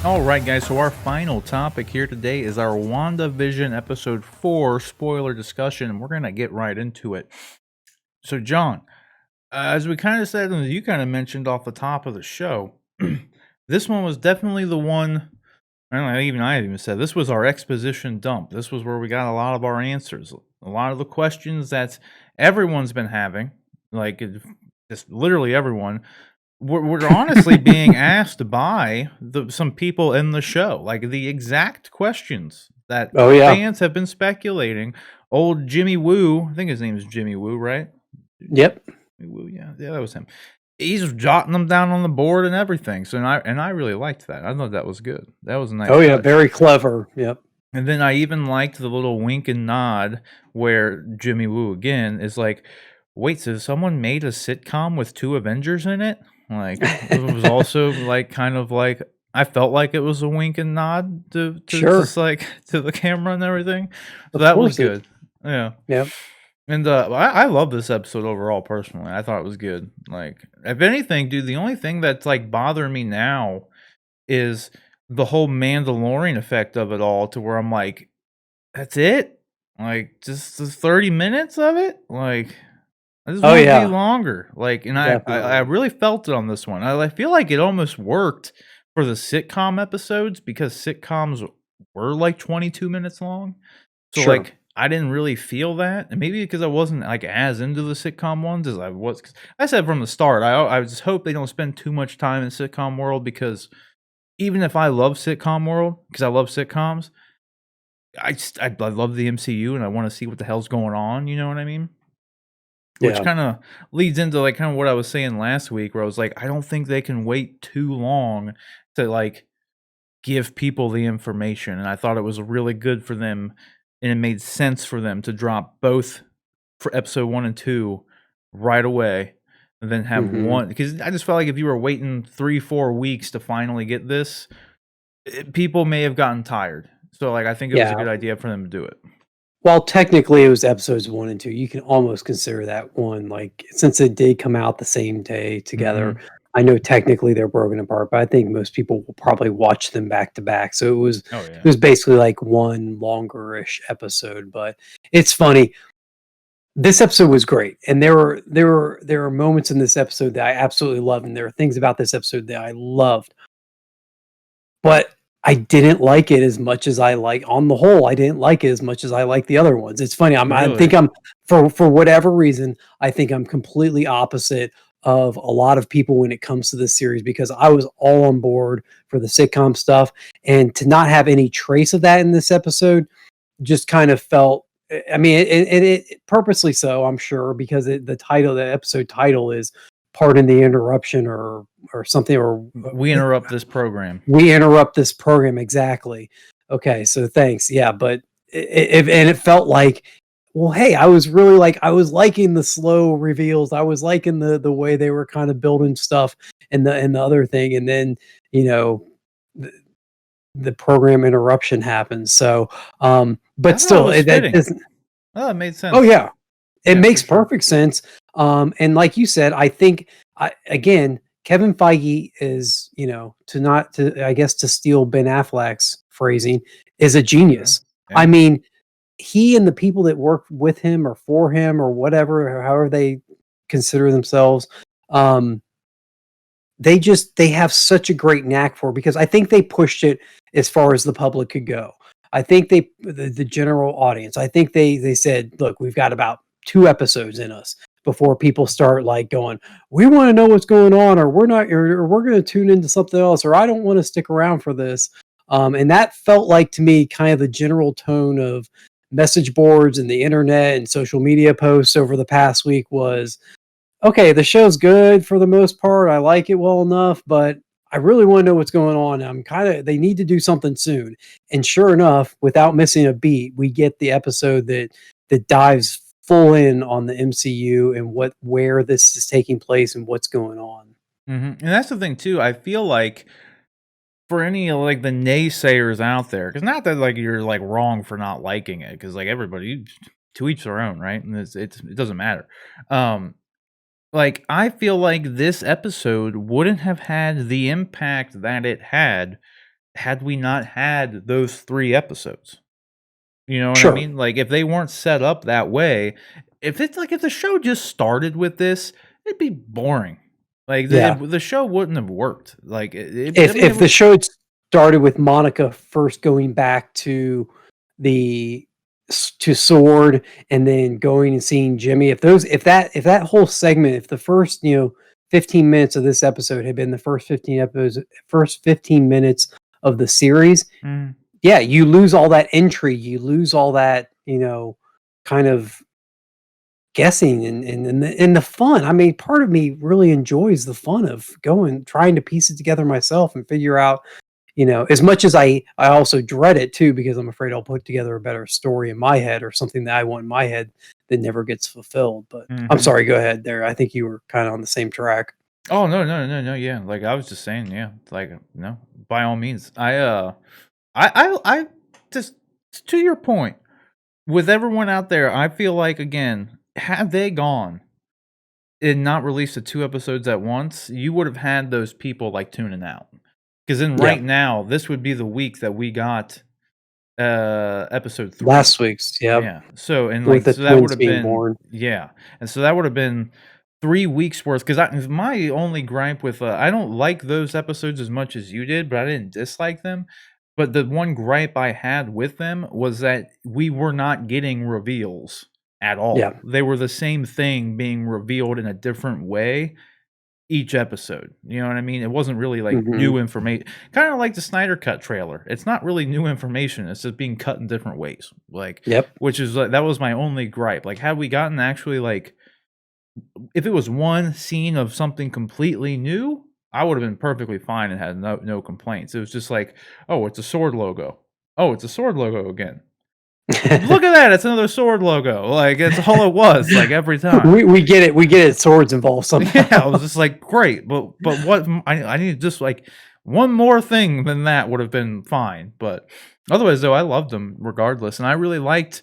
All right, guys. So our final topic here today is our WandaVision episode 4 spoiler discussion, and we're gonna get right into it. So, John, as we kind of said, and you kind of mentioned off the top of the show, this one was definitely the one. I don't know, I even said this was our exposition dump. This was where we got a lot of our answers, a lot of the questions that everyone's been having, like just literally everyone. We're honestly being asked by some people in the show, like the exact questions that Oh yeah. fans have been speculating. Old Jimmy Woo, I think his name is Jimmy Woo, right? Yep. Jimmy Woo, yeah, that was him. He's jotting them down on the board and everything. So, I really liked that. I thought that was good. That was a nice Oh yeah. touch. Very clever. Yep. And then I even liked the little wink and nod where Jimmy Woo again is like, "Wait, so someone made a sitcom with 2 Avengers in it?" Like, it was also, like, kind of like I felt like it was a wink and nod to Sure. just, like, to the camera and everything. So Of that was course it. good. Yeah. Yep. And, I love this episode overall personally. I thought it was good. Like, if anything, dude, the only thing that's, like, bothering me now is the whole Mandalorian effect of it all to where I'm like, "That's it? Like, just the 30 minutes of it? Like, I just Oh want it to be yeah. longer." Like, and I Definitely. really felt it on this one. I feel like it almost worked for the sitcom episodes because sitcoms were, like, 22 minutes long. So, Sure. like, I didn't really feel that, and maybe because I wasn't, like, as into the sitcom ones as I was 'cause I said from the start, I just hope they don't spend too much time in sitcom world because even if I love sitcom world, because I love sitcoms, I love the MCU and I wanna see what the hell's going on, you know what I mean? Which Yeah. kinda leads into, like, kinda what I was saying last week where I was like, I don't think they can wait too long to, like, give people the information, and I thought it was really good for them, and it made sense for them to drop both for episode 1 and 2 right away, and then have Hmm. one because I just felt like if you were waiting 3, 4 weeks to finally get this, people may have gotten tired. So, like, I think it was a Yeah. good idea for them to do it. Well, technically, it was episodes 1 and 2. You can almost consider that one, like, since it did come out the same day together. Mhm. I know technically they're broken apart, but I think most people will probably watch them back to back. So it was Oh, it yeah. was basically like one longer-ish episode. But it's funny. This episode was great, and there were moments in this episode that I absolutely loved, and there are things about this episode that I loved. But I didn't like it as much as I like on the whole, I didn't like it as much as I like the other ones. It's funny, I Really? think I'm for whatever reason, I think I'm completely opposite of a lot of people when it comes to this series because I was all on board for the sitcom stuff, and to not have any trace of that in this episode just kind of felt I mean, it purposely so, I'm sure, because the episode title is "Pardon the Interruption" or something, or We interrupt this program. we interrupt this program exactly. Okay, so thanks. Yeah, but and it felt like, well, hey, I was really like I was liking the slow reveals. I was liking the way they were kind of building stuff and the other thing, and then you know the, the program interruption happens. So, I but thought it still, was that fitting. doesn't. Oh, it made Oh sense. yeah, it Yeah, for makes sure. perfect sense. And like you said, I think again, Kevin Feige is, to not to I guess to steal Ben Affleck's phrasing, is a Okay. genius. I Yeah. mean, he and the people that work with him or for him or whatever, or however they consider themselves, um, they have such a great knack for it because I think they pushed it as far as the public could go. I think the general audience, I think they said, "Look, we've got about 2 episodes in us before people start, like, going, 'We wanna know what's going on,' or 'We're not or we're gonna tune into something else,' or 'I don't wanna stick around for this.'" And that felt like to me kind of the general tone of message boards and the internet and social media posts over the past week was, okay, the show's good for the most part. I like it well enough, but I really want to know what's going on. They need to do something soon. And sure enough, without missing a beat, we get the episode that dives full in on the MCU and where this is taking place and what's going on. Mhm, and that's the thing too, I feel like for any of, like, the naysayers out there, because not that, like, you're, like, wrong for not liking it, because like, everybody to each their own, right? And it doesn't matter. Um, like, I feel like this episode wouldn't have had the impact that it had had we not had those 3 episodes. You know what I Sure. mean? Like, if they weren't set up that way, if the show just started with this, it'd be boring. Like, Yeah. the show wouldn't have worked. Like, I mean, it If the would. show had started with Monica first going back to the to Sword and then going and seeing Jimmy, if that whole segment, if the first, 15 minutes of this episode had been the first 15 minutes of the series, Mm, yeah, you lose all that intrigue, you lose all that, kind of guessing and the fun. I mean, part of me really enjoys the fun of trying to piece it together myself and figure out, as much as I also dread it too, because I'm afraid I'll put together a better story in my head or something that I want in my head that never gets fulfilled. But I'm mhm. sorry, go ahead there. I think you were kind of on the same track. Oh, no, no, no, no, yeah, like, I was just saying, yeah, like, no, by all means. I just to your point, with everyone out there, I feel like, again, had they gone and not released the 2 episodes at once, you would have had those people, like, tuning out. Because then Yeah. right now, this would be the week that we got, episode 3. Last week's, yeah, Yeah, so and, with like, the so that would twins have being been born. yeah, and so that would have been 3 weeks worth. Because my only gripe with, I don't like those episodes as much as you did, but I didn't dislike them. But the one gripe I had with them was that we were not getting reveals at Yeah. all. They were the same thing being revealed in a different way each episode, you know what I mean? It wasn't really, like, Mhm. new information. Kinda like the Snyder Cut trailer. It's not really new information, it's just being cut in different ways, like, Yep. which is, like, that was my only gripe. Like, had we gotten actually, like, if it was one scene of something completely new, I would have been perfectly fine and had no complaints. It was just like, "Oh, it's a sword logo. Oh, it's a sword logo again. Look at that, it's another sword logo." Like, it's all it was, like, every time. We get it. We get it. Swords involved Yeah, I was somehow. just like, "Great," but what I need just, like, one more thing than that would have been fine, but otherwise, though, I loved them regardless, and I really liked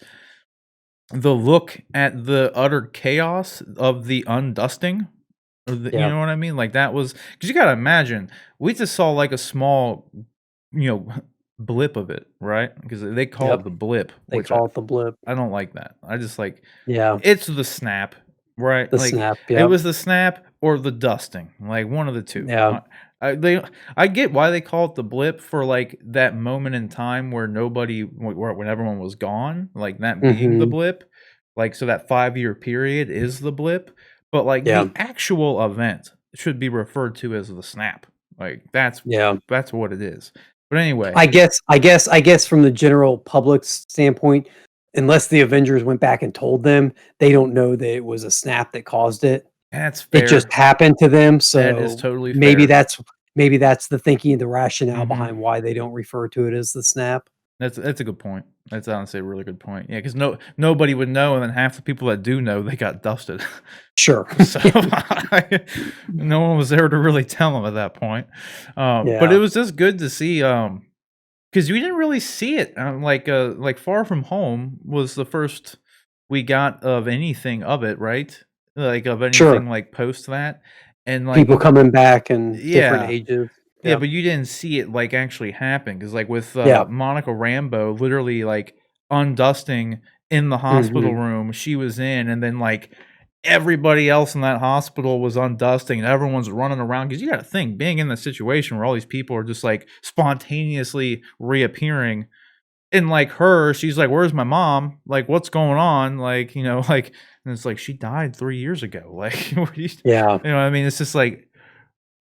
the look at the utter chaos of the undusting, or the you Yeah. know what I mean? Like, that was because you gotta imagine, we just saw, like, a small, you know, blip of it, right? Because they call it Yep. the blip, They which call it the blip. I don't like that. I just like Yeah. it's the snap, right? The Like, snap. it Yep. was the snap or the dusting, like, one of the 2. Yeah. I get why they call it the blip for, like, that moment in time where nobody when everyone was gone, like, that being the Mhm. blip, like, so that 5-year period is the blip, but, like, Yeah. the actual event should be referred to as the snap, like, Yeah. that's what it is. But anyway, I guess from the general public's standpoint, unless the Avengers went back and told them, they don't know that it was a snap that caused it. that's It just fair. happened to them, That is so totally maybe fair. that's the thinking, the rationale Mhm. behind why they don't refer to it as the snap. That's a good point. That's honestly a really good point. Yeah, because nobody would know, and then half the people that do know, they got dusted. Sure. So, no one was there to really tell them at that point. But it Yeah. was just good to see, because we didn't really see it, like, Far From Home was the first we got of anything of it, right? Like, of Sure. anything, like, post that, and, like People coming back in different yeah. ages. Yeah, Yeah. but you didn't see it, like, actually happen because, like, with, Yeah. Monica Rambeau literally, like, undusting in the hospital Mhm. room she was in, and then, like, everybody else in that hospital was undusting, and everyone's running around because you gotta think, being in the situation where all these people are just, like, spontaneously reappearing, and, like, she's like, "Where's my mom? Like, what's going on?" Like, like and it's like, "She died 3 years ago." Like, what are Yeah. you know what I mean? It's just like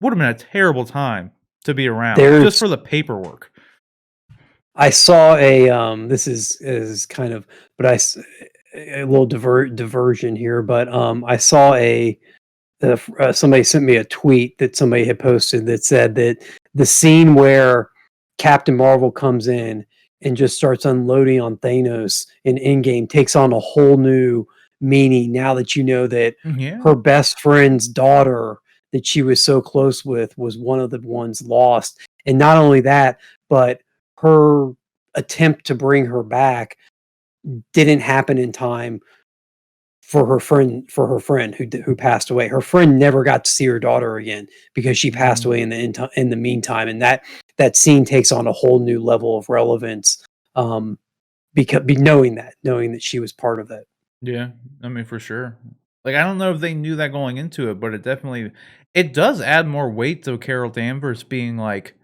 would've been a terrible time to be around, just There's for the paperwork. I saw this is kind of but a little diversion here, but, I saw somebody sent me a tweet that somebody had posted that said that the scene where Captain Marvel comes in and just starts unloading on Thanos in Endgame takes on a whole new meaning now that you know that Yeah. her best friend's daughter that she was so close with was one of the ones lost. And not only that, but her attempt to bring her back didn't happen in time for her friend who passed away. Her friend never got to see her daughter again because she passed away Mm. in the meantime, and that scene takes on a whole new level of relevance. Because knowing that she was part of it. Yeah, I mean, for sure. Like, I don't know if they knew that going into it, but it does add more weight to Carol Danvers being like,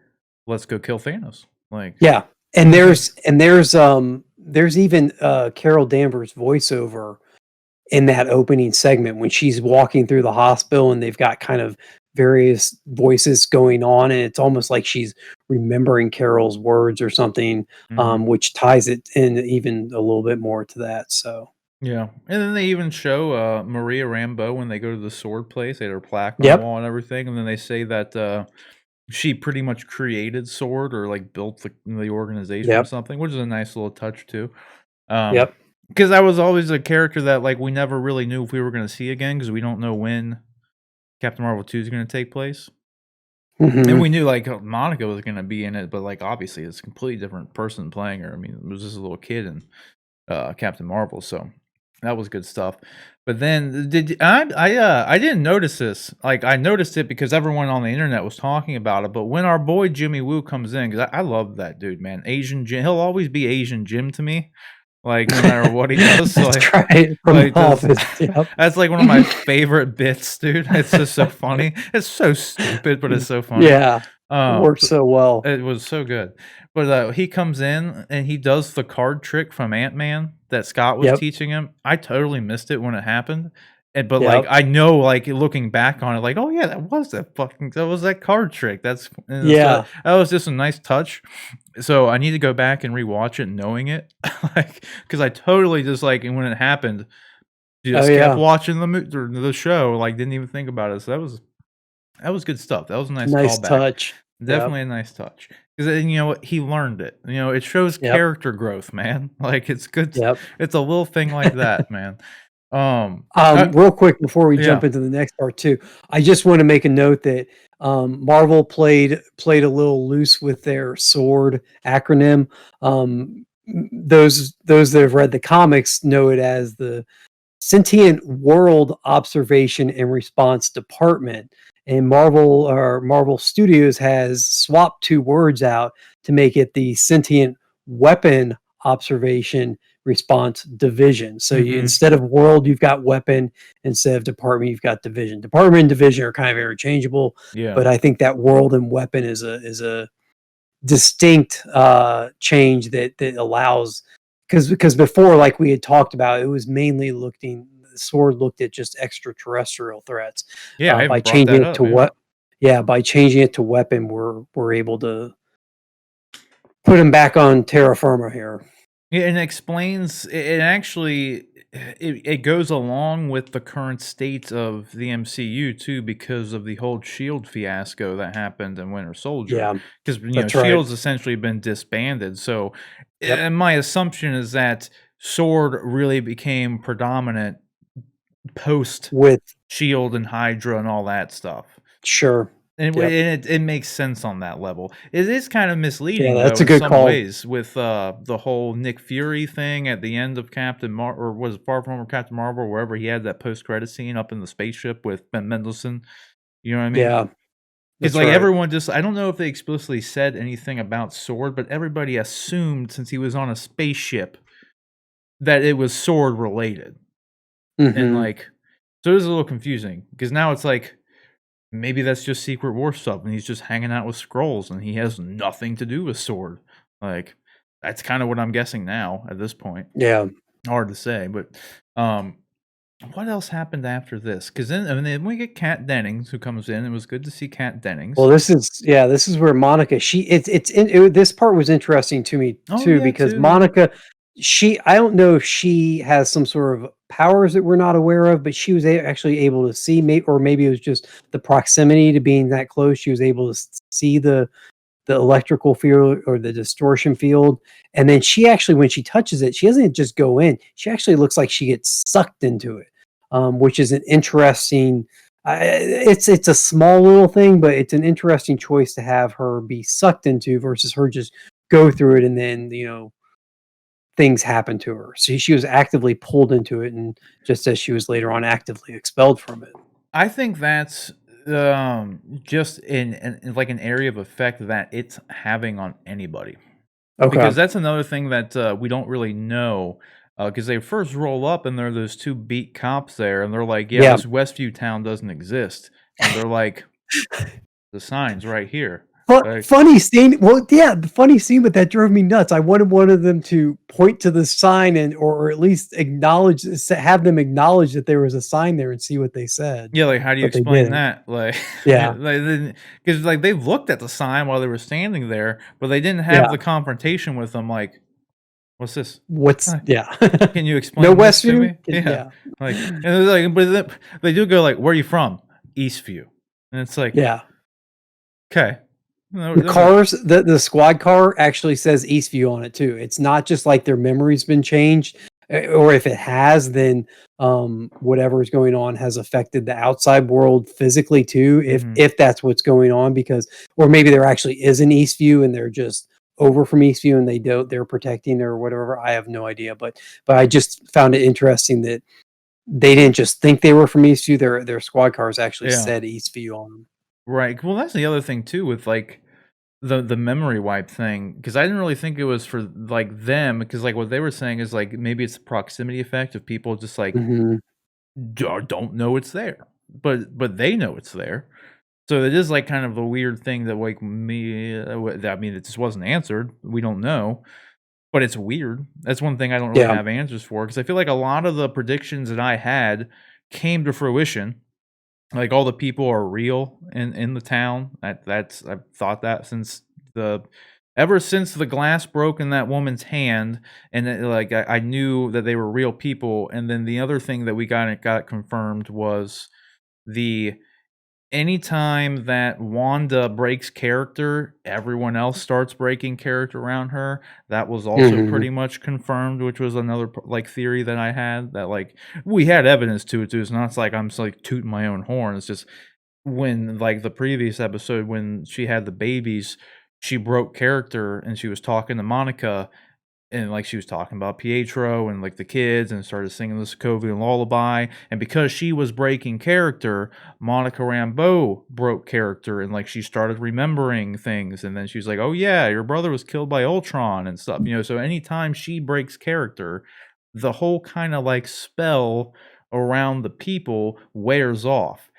"Let's go kill Thanos." Like, Yeah, and there's even Carol Danvers voiceover in that opening segment when she's walking through the hospital and they've got kind of various voices going on, and it's almost like she's remembering Carol's words or something, mhm. which ties it in even a little bit more to that. So, Yeah, and then they even show, Maria Rambeau when they go to the sword place. They had her plaque on the yep, wall and everything, and then they say that, she pretty much created SWORD or, like, built the organization or yep, something, which is a nice little touch too. Um, yep. because that was always a character that, like, we never really knew if we were gonna see again because we don't know when Captain Marvel 2 is gonna take place. And Hmm. we knew, like, Monica was gonna be in it, but, like, obviously, it's a completely different person playing her. I mean, it was just a little kid in, Captain Marvel, so that was good stuff. But then I didn't notice this. Like, I noticed it because everyone on the internet was talking about it, but when our boy Jimmy Woo comes in, 'cause I love that dude, man. Asian Jim, he'll always be Asian Jim to me, like, no matter what he does, That's right, from The like, this Office. Yep. that's, like, one of my favorite bits, dude. It's just so funny. It's so stupid, but it's so funny. Yeah, it works So so well. it was so good. But, he comes in and he does the card trick from Ant-Man that Scott was Yep, teaching him. I totally missed it when it happened, but, like, yep, I know, like, looking back on it, like, "Oh, yeah, that was that card trick." So yeah, that was just a nice touch. So I need to go back and rewatch it knowing it, like, because I totally just, like, and when it happened, oh just kept yeah, watching the show, like, didn't even think about it. So that was good stuff. That was a nice nice callback. touch. Yep, Definitely a nice touch. 'Cause then, you know what, he learned it. You know, it shows yep, character growth, man. Like, it's good t yep. it's a little thing like that, man. Uh Real quick before we jump yeah. into the next part too, I just want to make a note that Marvel played a little loose with their sword acronym. Those that have read the comics know it as the Sentient World Observation and Response Department. And Marvel Studios has swapped two words out to make it the Sentient Weapon Observation Response Division. So Mhm. instead of world, you've got weapon. Instead of department, you've got division. Department and division are kind of interchangeable, Yeah. but I think that world and weapon is a distinct change that allows, because before, like we had talked about, it was mainly looking the sword looked at just extraterrestrial threats. Yeah, I By even brought changing that it up, to yeah. what, yeah, by changing it to weapon, we're able to put him back on terra firma here. Yeah, and it explains it actually it goes along with the current state of the MCU too because of the whole Shield fiasco that happened in Winter Soldier. Yeah, Because that's right. Shield's essentially been disbanded. So Yep, and my assumption is that Sword really became predominant post with Shield and Hydra and all that stuff. sure. Yep. And it makes sense on that level. It is kind of Yeah, misleading that's though a in good some call. ways with, the whole Nick Fury thing at the end of or was it Far From Captain Marvel, wherever he had that post-credit scene up in the spaceship with Ben Mendelsohn, you know what I mean? Yeah, Because that's like, right. everyone just I don't know if they explicitly said anything about Sword, but everybody assumed since he was on a spaceship that it was Sword related, and, Hmm. like so it was a little confusing because now it's like maybe that's just Secret War stuff, and he's just hanging out with Skrulls, and he has nothing to do with Sword. Like, that's kinda what I'm guessing now at this point. Yeah. Hard to say, but, um, what else happened after this? Because then we get Kat Dennings who comes in. It was good to see Kat Well, Dennings. this is where Monica, this part was interesting to me Oh, too, yeah, because too, yeah. Monica, I don't know if she has some sort of powers that we're not aware of, but she was actually able to see, or maybe it was just the proximity to being that close. She was able to see the electrical field or the distortion field. And then she actually, when she touches it, she doesn't just go in. She actually looks like she gets sucked into it, which is an interesting. It's a small little thing, but it's an interesting choice to have her be sucked into versus her just go through it and then things happen to her. So she was actively pulled into it, and just as she was later on actively expelled from it. I think just in like an area of effect that it's having on anybody. Okay. Because that's another thing that, we don't really know, because they first roll up and there are those 2 beat cops there, and they're like, "Yeah, Yeah. this Westview town doesn't exist." And they're like, "The sign's right here." Like, Funny scene. Well, yeah, the funny scene, but that drove me nuts. I wanted one of them to point to the sign and or at least have them acknowledge that there was a sign there and see what they said, yeah, like, how do you but they explain didn't. that? Like, Yeah. because like, they looked at the sign while they were standing there, but they didn't have Yeah. the confrontation with them, like, "What's this? What's Huh, yeah. can you No explain this to Westview? me?" Can Yeah, yeah. like, and it's like, but they do go like, "Where are you from?" "Eastview." And it's like, Yeah. "'Kay." No, The no, cars, the squad car actually says Eastview on it too. It's not just like their memory's been changed, or if it has, then whatever is going on has affected the outside world physically too. mhm. If that's what's going on, because or maybe there actually is an Eastview and they're just over from Eastview and they're protecting or whatever. I have no idea, but I just found it interesting that they didn't just think they were from Eastview. Their squad cars actually Yeah, said Eastview on them. right. Well, that's the other thing too with, like, the memory wipe thing, because I didn't really think it was for, like, them, because, like, what they were saying is, like, maybe it's the proximity effect of people just, like, Hmm. don't know it's there, but they know it's there. So it is, like, kind of a weird thing that, like, me, I mean, it just wasn't answered. We don't know, but it's weird. That's one thing I don't really Yeah. have answers for, because I feel like a lot of the predictions that I had came to fruition. Like, all the people are real in the town. I've thought that since the ever since the glass broke in that woman's hand, and then, like, I knew that they were real people, and then the other thing that we got confirmed was the anytime that Wanda breaks character, everyone else starts breaking character around her. That was also Hmm. pretty much confirmed, which was another like theory that I had that like we had evidence to it too. It's not like I'm just like tooting my own horn. It's just when like the previous episode when she had the babies, she broke character and she was talking to Monica and, like, she was talking about Pietro and, like, the kids and started singing the Sokovian lullaby, and because she was breaking character, Monica Rambeau broke character, and, like, she started remembering things, and then she was like, "Oh, yeah, your brother was killed by Ultron," and stuff, so anytime she breaks character, the whole kinda, like, spell around the people wears off.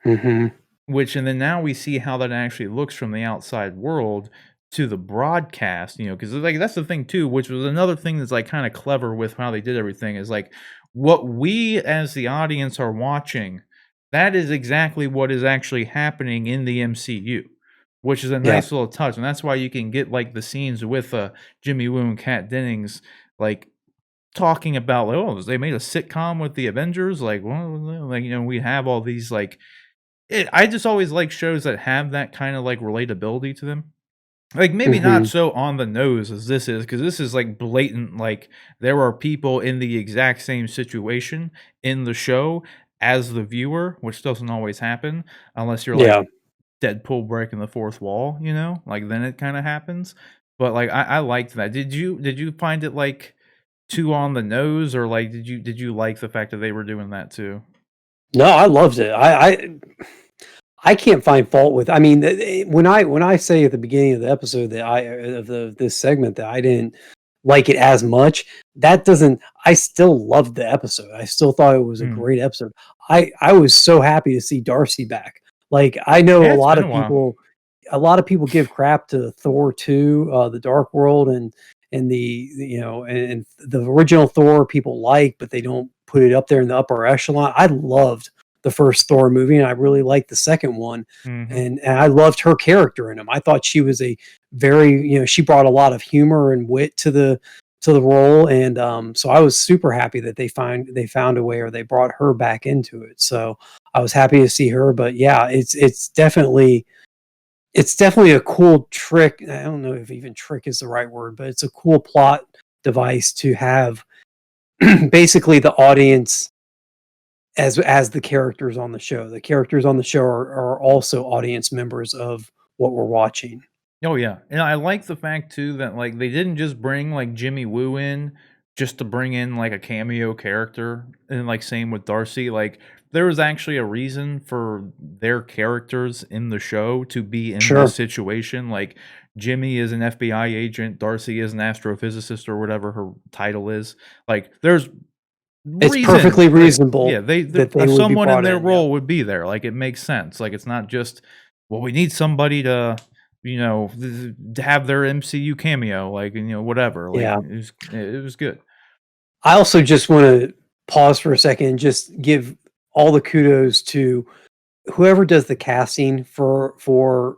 Hmm. Which and then now we see how that actually looks from the outside world to the broadcast, because like, that's the thing too, which was another thing that's, like, kinda clever with how they did everything is, like, what we as the audience are watching, that is exactly what is actually happening in the MCU, which is a Yeah. nice little touch, and that's why you can get, like, the scenes with, Jimmy Woo and Kat Dennings, like, talking about, like, "Oh, they made a sitcom with the Avengers?" Like, "Well," like, we have all these, like, I just always like shows that have that kinda, like, relatability to them. Like, maybe not Mhm. so on the nose as this is, because this is, like, blatant, like, there are people in the exact same situation in the show as the viewer, which doesn't always happen unless you're, like, Yeah. Deadpool breaking the fourth wall, Like, then it kinda happens. But, like, I liked that. Did you find it, like, too on the nose, or, like, did you like the fact that they were doing that too? No, I loved it. I can't find fault with I mean, when I say at the beginning of the episode that I of the this segment that I didn't like it as much, that doesn't I still loved the episode. I still thought it was a Mm. great episode. I was so happy to see Darcy back. Like, I know Yeah, it's been a while. a lot of people give crap to Thor 2, The Dark World, and and the original Thor people like, but they don't put it up there in the upper echelon. I loved the first Thor movie, and I really liked the second one, Mhm. and I loved her character in them. I thought she was a very she brought a lot of humor and wit to the role, and so I was super happy that they found a way or they brought her back into it. So I was happy to see her, but yeah, it's definitely a cool trick. I don't know if even trick is the right word, but it's a cool plot device to have basically the audience as the characters on the show. The characters on the show are also audience members of what we're watching. Oh, yeah, and I like the fact too that, like, they didn't just bring, like, Jimmy Woo in just to bring in like a cameo character, and like same with Darcy. Like there was actually a reason for their characters in the show to be in this Sure. situation. Like Jimmy is an FBI agent, Darcy is an astrophysicist or whatever her title is. Like there's It's reason, perfectly like, yeah, reasonable that they would be someone in brought their in. Yep. role would be there. Like it makes sense. Like it's not just, well, we need somebody to, to have their MCU cameo, like, whatever. Like Yeah. it was good. I also just want to pause for a second and just give all the kudos to whoever does the casting for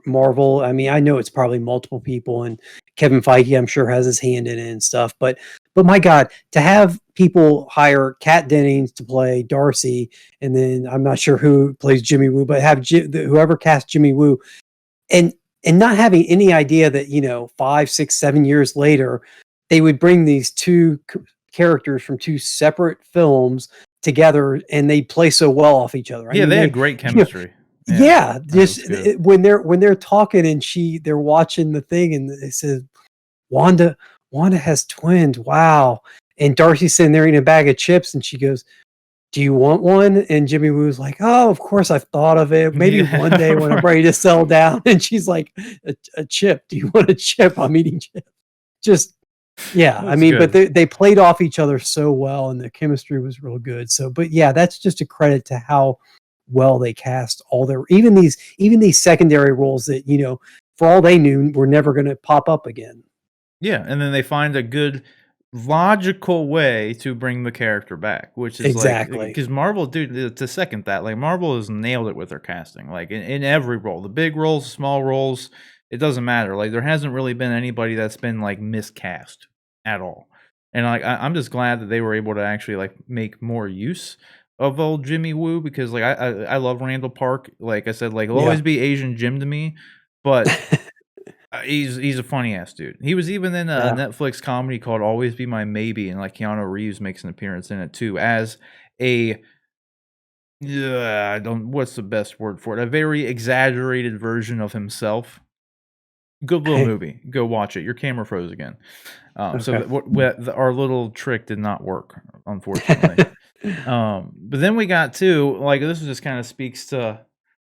Marvel. I mean, I know it's probably multiple people, and Kevin Feige, I'm sure, has his hand in it and stuff. But my God, to have people hire Kat Dennings to play Darcy, and then I'm not sure who plays Jimmy Woo, but have whoever cast Jimmy Woo, and not having any idea that 5, 6, 7 years later they would bring these two characters from two separate films together, and they play so well off each other. I Yeah, mean, they had great you know, chemistry. yeah, That was just good. when they're talking and they're watching the thing, and it says Wanda has twins. Wow. And Darcy's sitting there eating a bag of chips, and she goes, "Do you want one?" And Jimmy Woo's like, "Oh, of course, I've thought of it. Maybe one day Yeah, when I'm right. ready to settle down." And she's like, "A chip? Do you want a chip? I'm eating chips." Just yeah, I That's mean, but good. they played off each other so well, and the chemistry was real good. So, but yeah, that's just a credit to how well they cast all their even these secondary roles that for all they knew were never going to pop up again. Yeah, and then they find a good logical way to bring the character back, which is like, Exactly. because Marvel, dude, to second that, like Marvel has nailed it with their casting, like in every role, the big roles, small roles, it doesn't matter. Like there hasn't really been anybody that's been like miscast at all, and like I'm just glad that they were able to actually like make more use of old Jimmy Woo, because like I love Randall Park. Like I said, like he'll Yeah. always be Asian Jim to me, but he's a funny ass dude. He was even in a Yeah. Netflix comedy called Always Be My Maybe, and like Keanu Reeves makes an appearance in it too as a, yeah, I don't, what's the best word for it? A very exaggerated version of himself. Good little Hey, movie. Go watch it. Your camera froze again. So okay. that our little trick did not work, unfortunately. But then we got to, like, this just kind of speaks to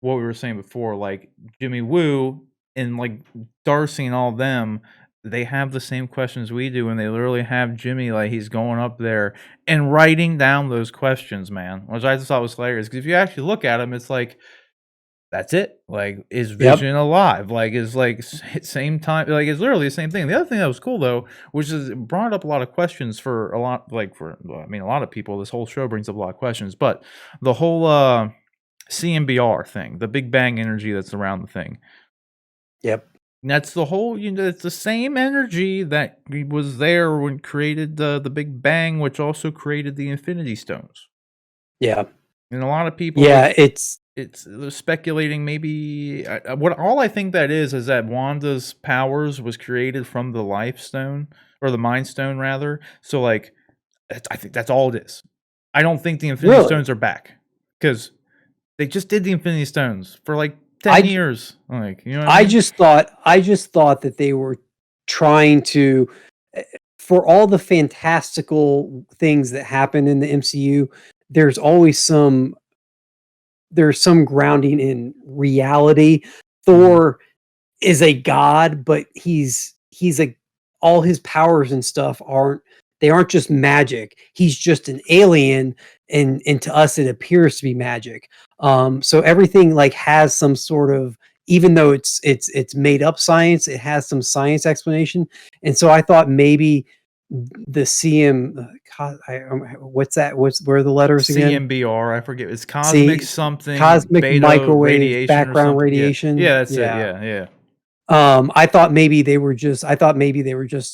what we were saying before, like Jimmy Woo and like Darcy and all them, they have the same questions we do, and they literally have Jimmy, like he's going up there and writing down those questions, man, which I just thought was hilarious. Because if you actually look at him, it's like, that's it. Like, is Yep. Vision alive? Like, is like same time? Like, it's literally the same thing. The other thing that was cool though, which is it brought up a lot of questions for a lot, like for, well, I mean, a lot of people. This whole show brings up a lot of questions, but the whole CMBR thing, the Big Bang energy that's around the thing, Yep. that's the whole. It's the same energy that was there when created the Big Bang, which also created the Infinity Stones. Yeah. And a lot of people, Yeah. it's they're speculating maybe, what all I think that is that Wanda's powers was created from the Life Stone, or the Mind Stone rather. So like I think that's all it is. I don't think the Infinity Really. Stones are back, because they just did the Infinity Stones for like 10 I years. Like, you know what I mean? I just thought that they were trying to for all the fantastical things that happen in the MCU, there's always there's some grounding in reality. Mhm. Thor is a god, but he's a all his powers and stuff aren't just magic. He's just an alien, and to us it appears to be magic. So everything like has some sort of, even though it's made up science, it has some science explanation. And so I thought maybe the CM what's that? Where are the letters again? CMBR, I forget. It's cosmic See, something cosmic beta microwave radiation or background something. Yeah. radiation. Yeah, that's it. Yeah. Yeah, yeah. I thought maybe they were just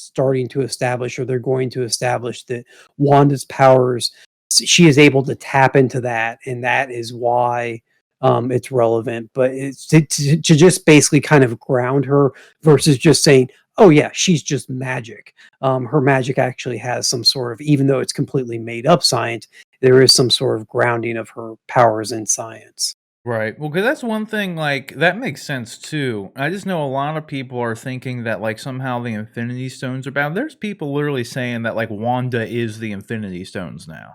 starting to establish, or they're going to establish, that Wanda's powers, she is able to tap into that, and that is why it's relevant. But it's to just basically kind of ground her versus just saying, "Oh yeah, she's just magic." Her magic actually has some sort of, even though it's completely made up science, there is some sort of grounding of her powers in science. Right. Well, because that's one thing, like, that makes sense too. I just know a lot of people are thinking that, like, somehow the Infinity Stones are bad. There's people literally saying that, like, Wanda is the Infinity Stones now.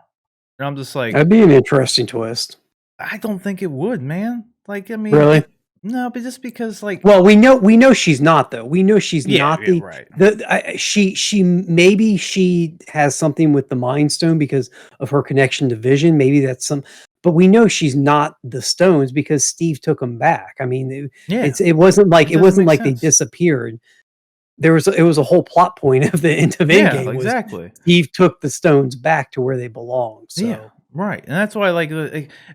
And I'm just like, That'd be an interesting twist. I don't think it would, man. Like, I mean, Really? no, but just because, like, Well, we know she's not though. We know she's yeah, not yeah, the right. she maybe she has something with the Mind Stone because of her connection to Vision. Maybe that's some, but we know she's not the stones because Steve took them back. I mean, Yeah, it wasn't like it doesn't make they sense. disappeared. It was a whole plot point of the end of Yeah, Endgame was exactly. Steve took the stones back to where they belong. Yeah, So right, and that's why,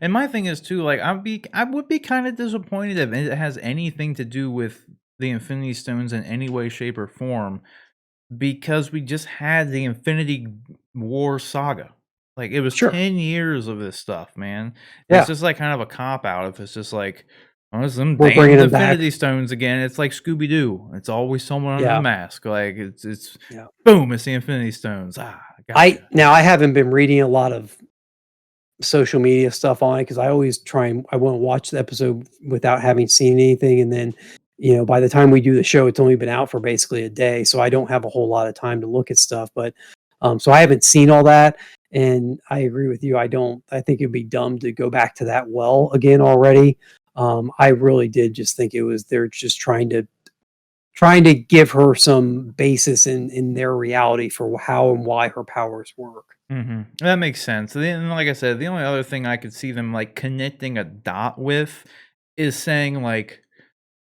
and my thing is too, like, I would be kinda disappointed if it has anything to do with the Infinity Stones in any way, shape, or form, because we just had the Infinity War saga. Like, it was sure, 10 years of this stuff, man. It's yeah, just, like, kind of a cop out if it's just like, "Oh, it's them we're bringing damned them back. Infinity Stones again." It's like Scooby Doo. It's always someone under the Yeah, mask, like, it's yeah. boom, it's the Infinity Stones. Ah, gotcha. I haven't been reading a lot of social media stuff on it because I always try and I won't watch the episode without having seen anything, and then, by the time we do the show, it's only been out for basically a day, so I don't have a whole lot of time to look at stuff, but, so I haven't seen all that, and I agree with you, I think it'd be dumb to go back to that well again already. I really did just think it was they're just trying to give her some basis in their reality for how and why her powers work. Mhm. That makes sense. And like I said, the only other thing I could see them, like, connecting a dot with is saying, like,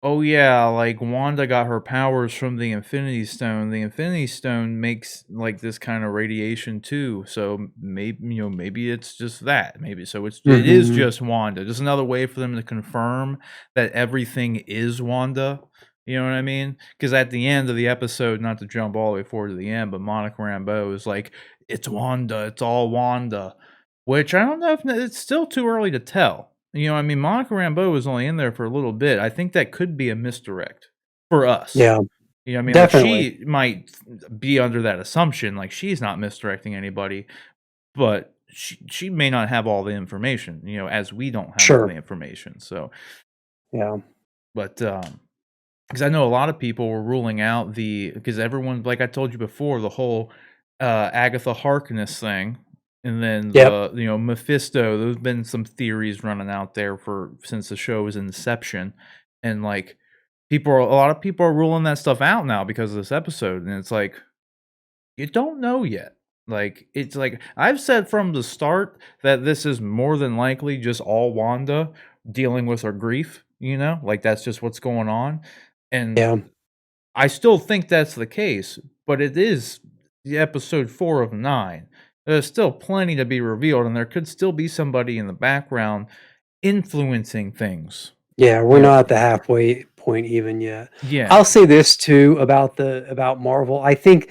"Oh, yeah, like, Wanda got her powers from the Infinity Stone. The Infinity Stone makes, like, this kinda radiation too, so maybe, maybe it's just that. Maybe so it is Mhm. just Wanda." Just another way for them to confirm that everything is Wanda, you know what I mean? Because at the end of the episode, not to jump all the way forward to the end, but Monica Rambeau is like, "It's Wanda, it's all Wanda," which I don't know if it's still too early to tell. I mean, Monica Rambeau was only in there for a little bit. I think that could be a misdirect for us. Yeah, I mean, like, definitely. she might be under that assumption, like, she's not misdirecting anybody, but she may not have all the information, as we don't have all the Sure. information, so Yeah. but, 'cause I know a lot of people were ruling out because everyone, like I told you before, the whole, Agatha Harkness thing, and then Yep. Mephisto. There's been some theories running out there for since the show's inception, and, like, a lot of people are ruling that stuff out now because of this episode, and it's like, you don't know yet. Like, it's like I've said from the start that this is more than likely just all Wanda dealing with her grief, like, that's just what's going on, and Yeah. I still think that's the case, but it is the episode 4 of 9. There's still plenty to be revealed, and there could still be somebody in the background influencing things. Yeah, we're You know not at the halfway point even yet. Yeah. I'll say this too about Marvel. I think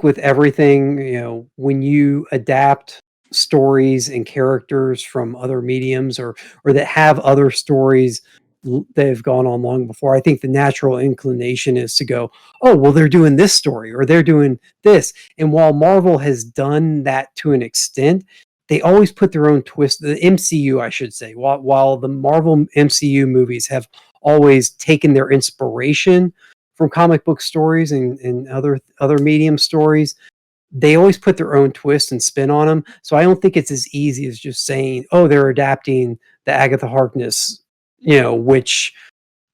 with everything, when you adapt stories and characters from other mediums or that have other stories that have gone on long before, I think the natural inclination is to go, "Oh, well they're doing this story or they're doing this." And while Marvel has done that to an extent, they always put their own twist. The MCU, I should say, while the Marvel MCU movies have always taken their inspiration from comic book stories and other medium stories, they always put their own twist and spin on them. So I don't think it's as easy as just saying, "Oh, they're adapting the Agatha Harkness, which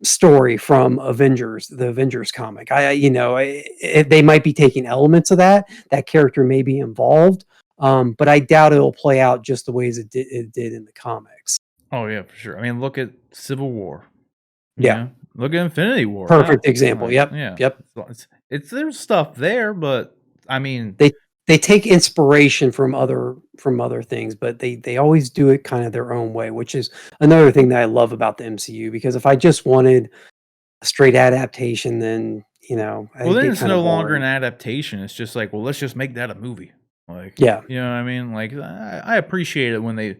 story from the Avengers comic." They might be taking elements of that character may be involved, but I doubt it'll play out just the ways it did in the comics. Oh, yeah, for sure. I mean, look at Civil War, Yeah, Look at Infinity War, perfect hell, example. like, Yep, yeah. yep. It's there's stuff there, but, I mean, They they take inspiration from other things, but they always do it kind of their own way, which is another thing that I love about the MCU. Because if I just wanted a straight adaptation, then well, it'd then get it's kind of no longer an boring. adaptation, it's just like, well, let's just make that a movie. Like, Yeah. you know what I mean? Like, I appreciate it when they,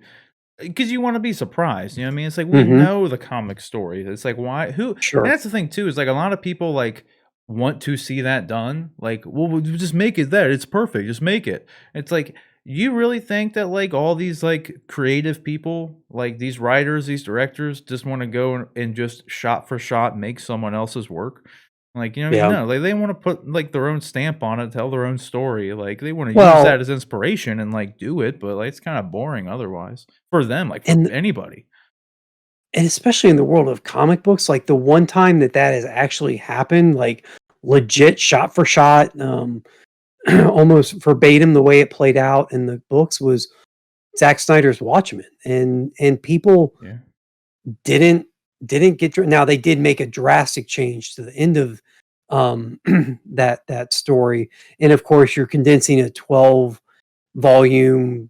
because you wanna be surprised, you know what I mean? It's like, we Hmm. know the comic story. It's like, why who and Sure. that's the thing too, is, like, a lot of people, like, want to see that done. Like, "Well, we'll just make it that, it's perfect, just make it." It's like, You really think that, like, all these, like, creative people, like, these writers, these directors just wanna go and just shot for shot make someone else's work? Like, you know what I mean? Yeah. No, like, they wanna put, like, their own stamp on it, tell their own story, like, they wanna use that Well, as inspiration and, like, do it, but, like, it's kinda boring otherwise. For them, like, for and anybody. and especially in the world of comic books, like the one time that has actually happened, like legit shot for shot, almost verbatim the way it played out in the books was Zack Snyder's Watchmen, and people Yeah. didn't get now they did make a drastic change to the end of um that story, and of course you're condensing a 12 volume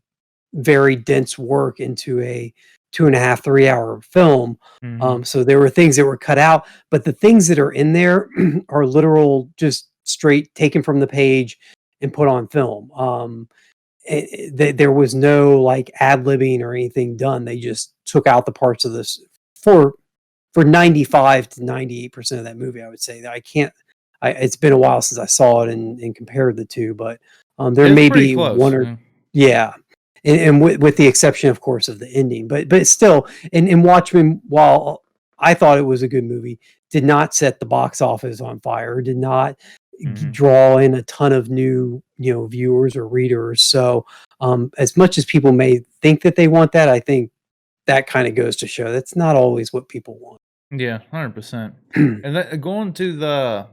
very dense work into a 2.5 3 hour film. Mhm. So there were things that were cut out, but the things that are in there are literal, just straight taken from the page and put on film. There was no like ad libbing or anything done. They just took out the parts of this for 95 to 98% of that movie. I would say that I can't. It's been a while since I saw it and compared the two, but there It's may pretty be one close, or yeah. yeah, and with the exception, of course, of the ending, but still, in Watchmen, while I thought it was a good movie, did not set the box office on fire, did not Mhm. draw in a ton of new viewers or readers. So as much as people may think that they want that, I think that kind of goes to show that's not always what people want. Yeah, 100%. And that going to the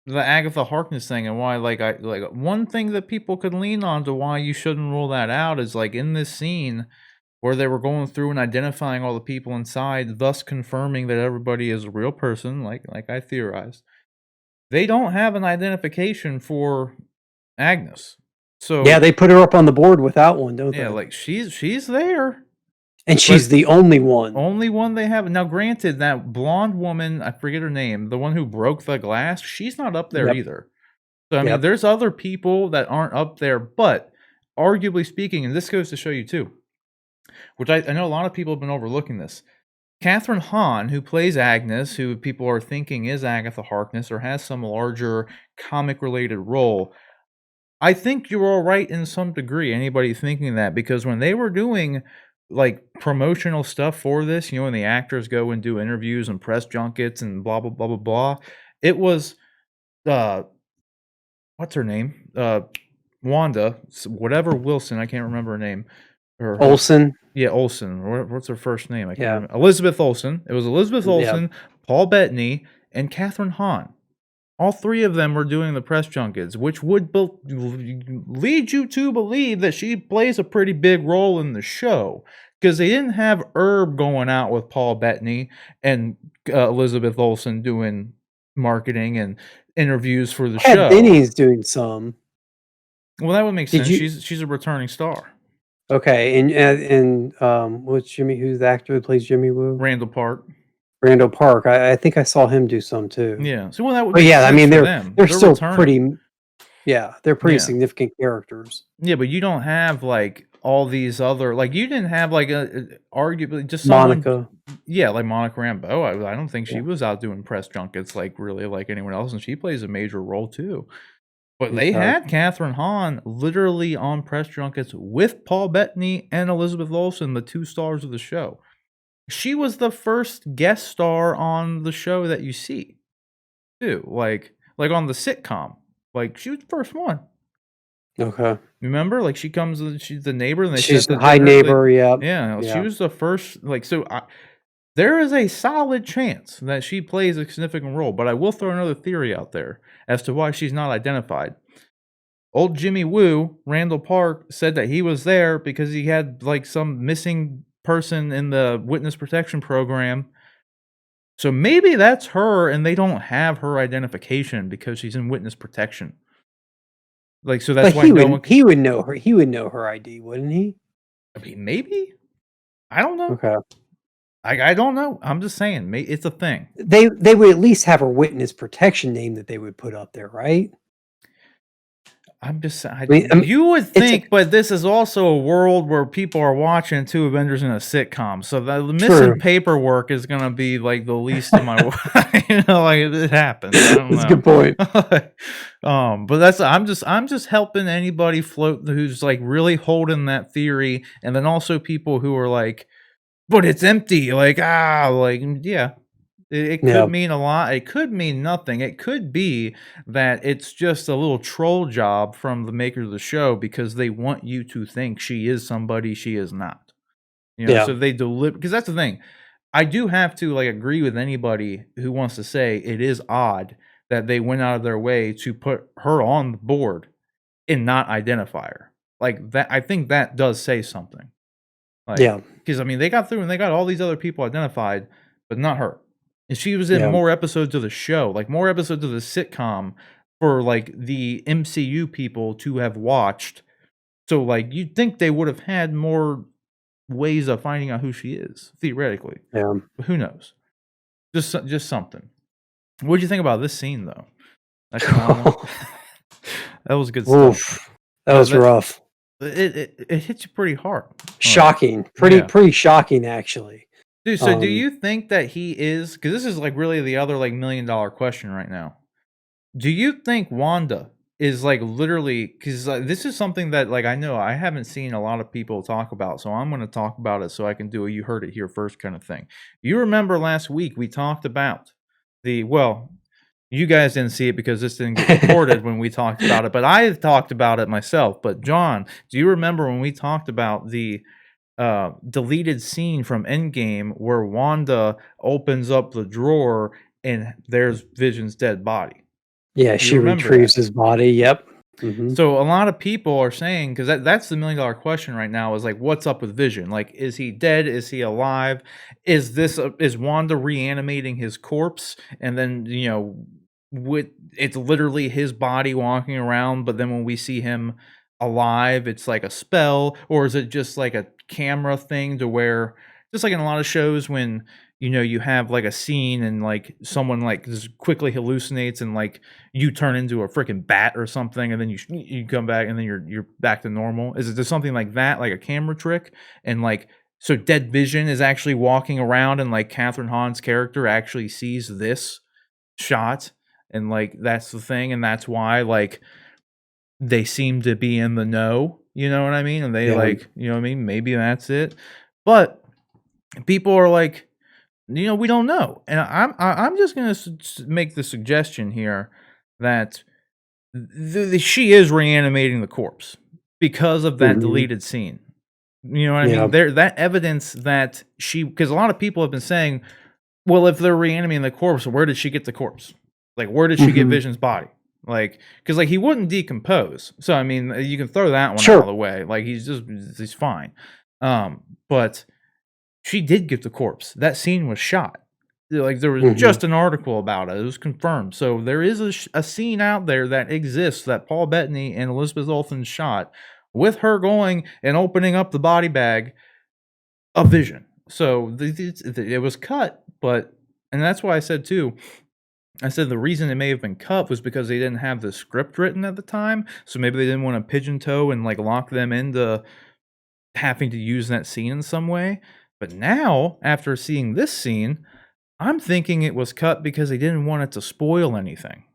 Agatha Harkness thing and why, like, I like, one thing that people could lean on to why you shouldn't rule that out is, like, in this scene where they were going through and identifying all the people inside, thus confirming that everybody is a real person, like I theorized. They don't have an identification for Agnes. Yeah, So, they put her up on the board without one, don't yeah, they? like, she's there, And but she's the only one. only one they have. Now, granted, that blonde woman, I forget her name, the one who broke the glass, she's not up there Yep. either. So, I mean, Yep. there's other people that aren't up there, but arguably speaking, and this goes to show you too, which I know a lot of people have been overlooking this. Catherine Hahn, who plays Agnes, who people are thinking is Agatha Harkness or has some larger comic related role, I think you're all right in some degree, anybody thinking that, because when they were doing like promotional stuff for this, when the actors go and do interviews and press junkets and blah, blah, blah, blah, blah, it was, uh, what's her name? Wanda, whatever Wilson, I can't remember her name. Her Olsen. yeah, Olsen. What's her first name? I can't Yeah. remember. Elizabeth Olsen. It was Elizabeth Yeah. Olsen, Paul Bettany, and Catherine Hahn. All three of them were doing the press junkets, which would lead you to believe that she plays a pretty big role in the show. Because they didn't have Herb going out with Paul Bettany and Elizabeth Olsen doing marketing and interviews for the Kat show. Dennings doing some. Well, that would make Did sense. you She's a returning star. okay, and what's Jimmy who's the actor that plays Jimmy Woo? Randall Park. Randall Park. I think I saw him do some too. Yeah. So, well, that would But make yeah, I sense mean for them. they're They're still returning. pretty yeah, they're pretty Yeah. significant characters. Yeah, but you don't have, like, all these other like, you didn't have, like, a arguably just someone Monica. yeah, like Monica Rambeau. I don't think she Yeah. was out doing press junkets, like, really like anyone else, and she plays a major role too. But they Okay. had Catherine Hahn literally on press junkets with Paul Bettany and Elizabeth Olsen, the 2 stars of the show. She was the first guest star on the show that you see, too, like on the sitcom. Like, she was the first one. Okay. Remember? Like, she's the neighbor, and they She's set the the high dinner, like neighbor, yeah. yeah, she Yeah. was the first, like, so there is a solid chance that she plays a significant role, but I will throw another theory out there as to why she's not identified. Old Jimmy Woo, Randall Park, said that he was there because he had, like, some missing person in the witness protection program. So maybe that's her, and they don't have her identification because she's in witness protection. Like, so that's But why no one can he would know her. He would know her ID, wouldn't he? I mean, maybe? I don't know. Okay. I don't know. I'm just saying, it's a thing. They would at least have a witness protection name that they would put up there, right? You would it's think, but this is also a world where people are watching two Avengers in a sitcom, so the missing True. paperwork is gonna be like the least of my like it happens. I don't That's a know. good point. But I'm just helping anybody float who's like really holding that theory, and then also people who are like, but it's empty, like yeah. It Yeah. could mean a lot. It could mean nothing. It could be that it's just a little troll job from the makers of the show because they want you to think she is somebody she is not. Yeah. So they deliver, because that's the thing. I do have to like agree with anybody who wants to say it is odd that they went out of their way to put her on the board and not identify her. Like that, I think that does say something. Like, Yeah. because I mean, they got through and they got all these other people identified, but not her. And she was in Yeah. more episodes of the show, like more episodes of the sitcom for like the MCU people to have watched. So like you'd think they would have had more ways of finding out who she is, theoretically. Yeah. But who knows? Just something. What did you think about this scene though? That comment? That was good stuff. Oof. That was rough. It hits you pretty hard. Shocking. Yeah. Pretty shocking, actually. Dude, so do you think that he is, because this is like really the other like $1 million question right now. Do you think Wanda is like literally, because this is something that like I know I haven't seen a lot of people talk about, so I'm going to talk about it so I can do a you heard it here first kind of thing. You remember last week we talked about you guys didn't see it because this didn't get recorded when we talked about it, but I had talked about it myself. But John, do you remember when we talked about the deleted scene from Endgame where Wanda opens up the drawer and there's Vision's dead body? Yeah, she retrieves his body. Yep. Mm-hmm. So a lot of people are saying, because that's the $1 million question right now, is like, what's up with Vision? Like, is he dead? Is he alive? Is Wanda reanimating his corpse? And then it's literally his body walking around, but then when we see him alive, it's like a spell, or is it just like a camera thing to where, just like in a lot of shows when you have like a scene and like someone like just quickly hallucinates and like you turn into a freaking bat or something, and then you come back and then you're back to normal. Is it just something like that, like a camera trick? And like, so dead Vision is actually walking around and like Catherine Hahn's character actually sees this shot, and like that's the thing, and that's why like they seem to be in the know, you know what I mean? And they like, you know what I mean? Maybe that's it. But people are like, we don't know. And I'm just going to make the suggestion here that she is reanimating the corpse because of that deleted scene. You know what I mean? That evidence that because a lot of people have been saying, well, if they're reanimating the corpse, where did she get the corpse? Like, where did she get Vision's body? Like, because like he wouldn't decompose, so I mean, you can throw that one out of the way. Like he's fine. But she did get the corpse. That scene was shot. Like there was just an article about it. It was confirmed. So there is a scene out there that exists that Paul Bettany and Elizabeth Olsen shot with her going and opening up the body bag of Vision. So it was cut, and that's why I said too. I said the reason it may have been cut was because they didn't have the script written at the time, so maybe they didn't want to pigeon toe and like lock them into having to use that scene in some way. But now, after seeing this scene, I'm thinking it was cut because they didn't want it to spoil anything.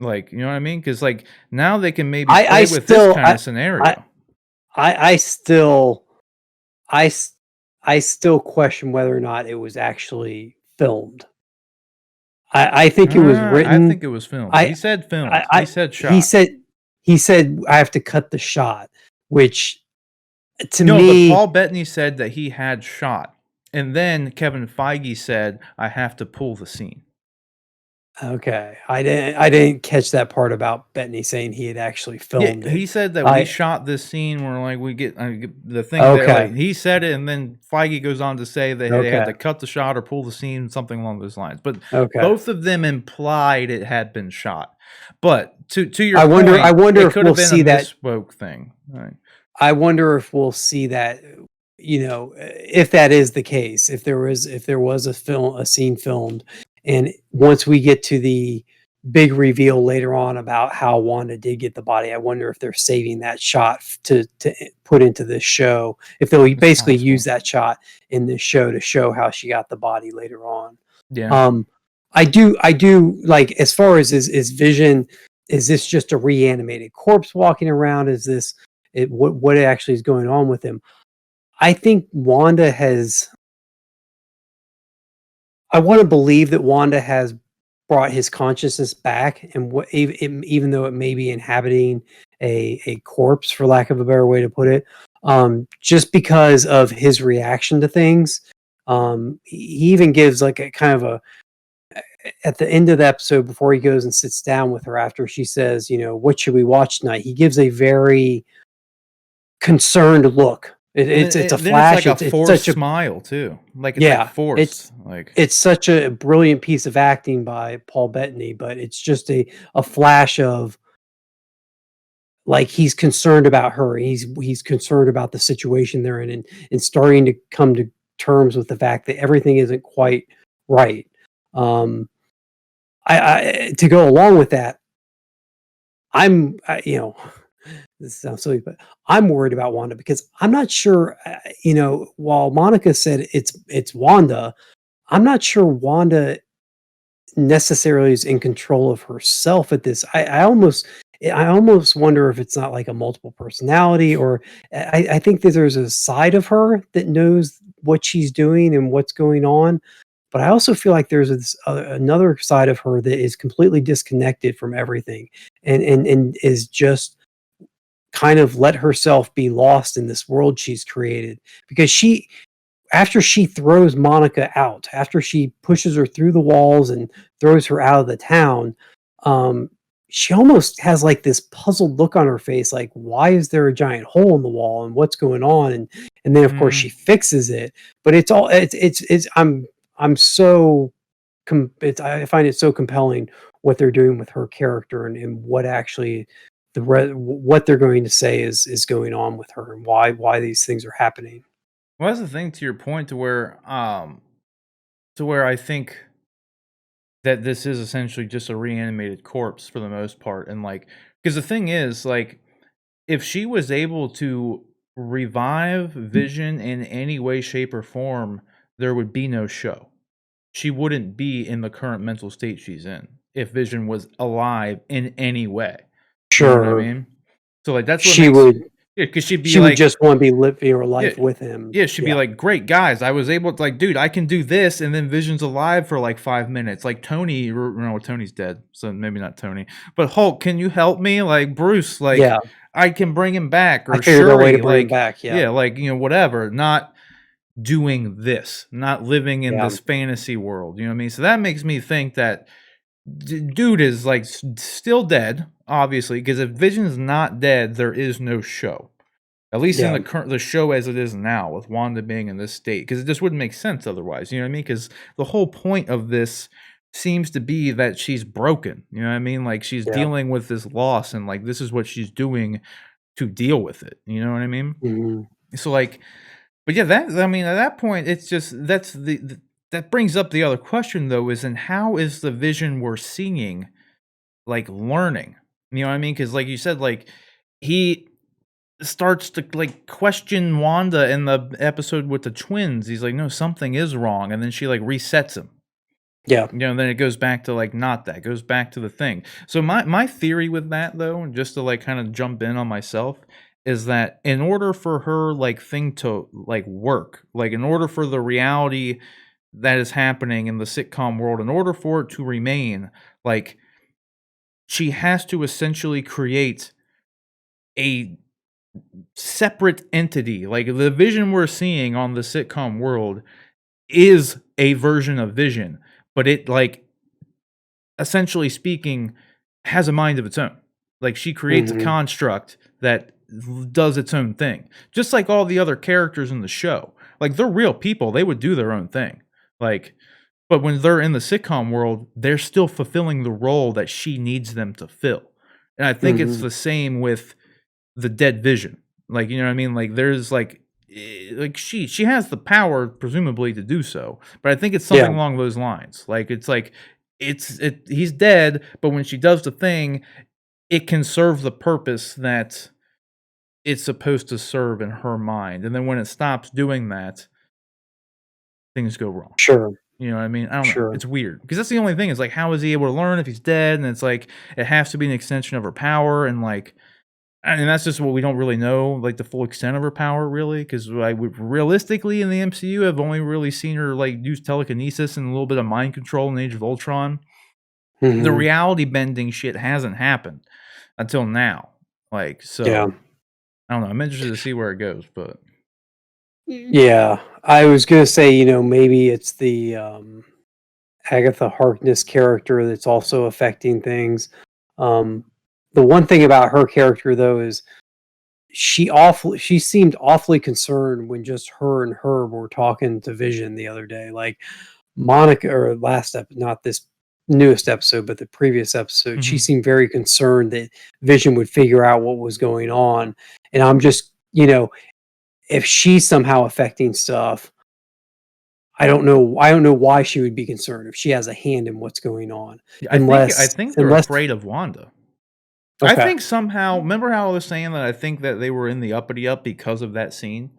Like, you know what I mean? Because like now they can maybe play with this kind of scenario. I still question whether or not it was actually filmed. I think it was written. I think it was filmed. He said filmed. He said shot. He said I have to cut the shot, which to me. No, but Paul Bettany said that he had shot, and then Kevin Feige said I have to pull the scene. Okay, I didn't catch that part about Bettany saying he had actually filmed it. He said that we shot this scene where like we get the thing. Okay. That, like, he said it, and then Feige goes on to say that they had to cut the shot or pull the scene, something along those lines. But both of them implied it had been shot. But to your point, I wonder if we'll see that misspoke thing. Right. I wonder if we'll see that. If that is the case, if there was a scene filmed. And once we get to the big reveal later on about how Wanda did get the body. I wonder if they're saving that shot to put into this show. If they'll It's basically use possible. that shot in this show to show how she got the body later on. Yeah. Um, I do like, as far as is Vision. Is this just a reanimated corpse walking around? Is this what actually is going on with him? I think Wanda has. I want to believe that Wanda has brought his consciousness back, and even though it may be inhabiting a corpse, for lack of a better way to put it, just because of his reaction to things. He even gives like a kind of a at the end of the episode, before he goes and sits down with her after she says, "What should we watch tonight?" He gives a very concerned look. And It's a then it's like flash. a It's forced such a smile too. Like it's like yeah. forced. Like It's such a brilliant piece of acting by Paul Bettany, but it's just a flash of, like, he's concerned about her. He's concerned about the situation they're in, and starting to come to terms with the fact that everything isn't quite right. Um, I to go along with that, this sounds silly, but I'm worried about Wanda because I'm not sure. While Monica said it's Wanda, I'm not sure Wanda necessarily is in control of herself at this. I almost wonder if it's not like a multiple personality, or I think that there's a side of her that knows what she's doing and what's going on. But I also feel like there's another side of her that is completely disconnected from everything, and is just kind of let herself be lost in this world she's created, because after she throws Monica out, after she pushes her through the walls and throws her out of the town, she almost has like this puzzled look on her face, like, why is there a giant hole in the wall and what's going on? And then of course mm, she fixes it, but it's I'm so I find it so compelling what they're doing with her character, and what actually what they're going to say is going on with her, and why these things are happening. well, that's the thing to your point to where I think that this is essentially just a reanimated corpse for the most part, and like because the thing is like if she was able to revive Vision in any way, shape, or form, there would be no show. She wouldn't be in the current mental state she's in if Vision was alive in any way. You know what I Sure. mean? So, like, that's what She makes would yeah, because 'cause she'd be she would like just wanna be living her yeah, life with him. yeah, she'd be Yeah, like, "Great, guys, I was able to like, dude, I can do this," and then Vision's alive for, like, 5 minutes, like, Tony or no, Tony's dead, so maybe not Tony, but, "Hulk, can you help me?" Like, "Bruce, like, yeah. I can bring him back," I or figured out a way to "Shuri, bring him like" back. Yeah, yeah, like, whatever, not doing this, not living in yeah. this fantasy world, you know what I mean? So that makes me think that dude is like still dead, obviously, because if Vision's not dead, there is no show. At least in Yeah. the show as it is now, with Wanda being in this state, because it just wouldn't make sense otherwise. You know what I mean? Because the whole point of this seems to be that she's broken. You know what I mean? Like she's Yeah. dealing with this loss, and like this is what she's doing to deal with it. You know what I mean? Mhm. So like but yeah, that I mean, at that point, it's just that's that brings up the other question though, is and how is the Vision we're seeing like learning? You know what I mean? Because like you said, like he starts to like question Wanda in the episode with the twins. He's like, no, something is wrong, and then she like resets him. Yeah. Then it goes back to like not that, goes back to the thing. So my theory with that though, just to like kind of jump in on myself, is that in order for her like thing to like work, like in order for the reality that is happening in the sitcom world, in order for it to remain, like she has to essentially create a separate entity. Like the Vision we're seeing on the sitcom world is a version of Vision, but it like essentially speaking, has a mind of its own. Like she creates a Mhm. construct that does its own thing, just like all the other characters in the show. Like they're real people; they would do their own thing. Like, but when they're in the sitcom world, they're still fulfilling the role that she needs them to fill. And I think it's Mhm. the same with the dead Vision. Like, you know what I mean? Like there's like she has the power presumably to do so, but I think it's something Yeah. along those lines. Like it's like he's dead, but when she does the thing, it can serve the purpose that it's supposed to serve in her mind, and then when it stops doing that, things go wrong. Sure, You know what I mean? I don't know. sure. It's weird because that's the only thing is like, how is he able to learn if he's dead? And it's like it has to be an extension of her power, and like, and that's just what we don't really know, like the full extent of her power, really, because like realistically in the MCU, I've only really seen her like use telekinesis and a little bit of mind control in Age of Ultron. The Mhm. reality bending shit hasn't happened until now. Like, Yeah. so I don't know. I'm interested to see where it goes, but Yeah. I was gonna say, maybe it's the, Agatha Harkness character that's also affecting things. Um, the one thing about her character, though, is she seemed awfully concerned when just her and Herb were talking to Vision the other day. Like, Monica or not this newest episode, but the previous episode, she mhm. seemed very concerned that Vision would figure out what was going on. And I'm just, if she's somehow affecting stuff, I don't know. I don't know why she would be concerned if she has a hand in what's going on, Yeah, I unless think they're unless afraid of Wanda. I okay. think somehow, remember how I was saying that I think that they were in the uppity up because of that scene?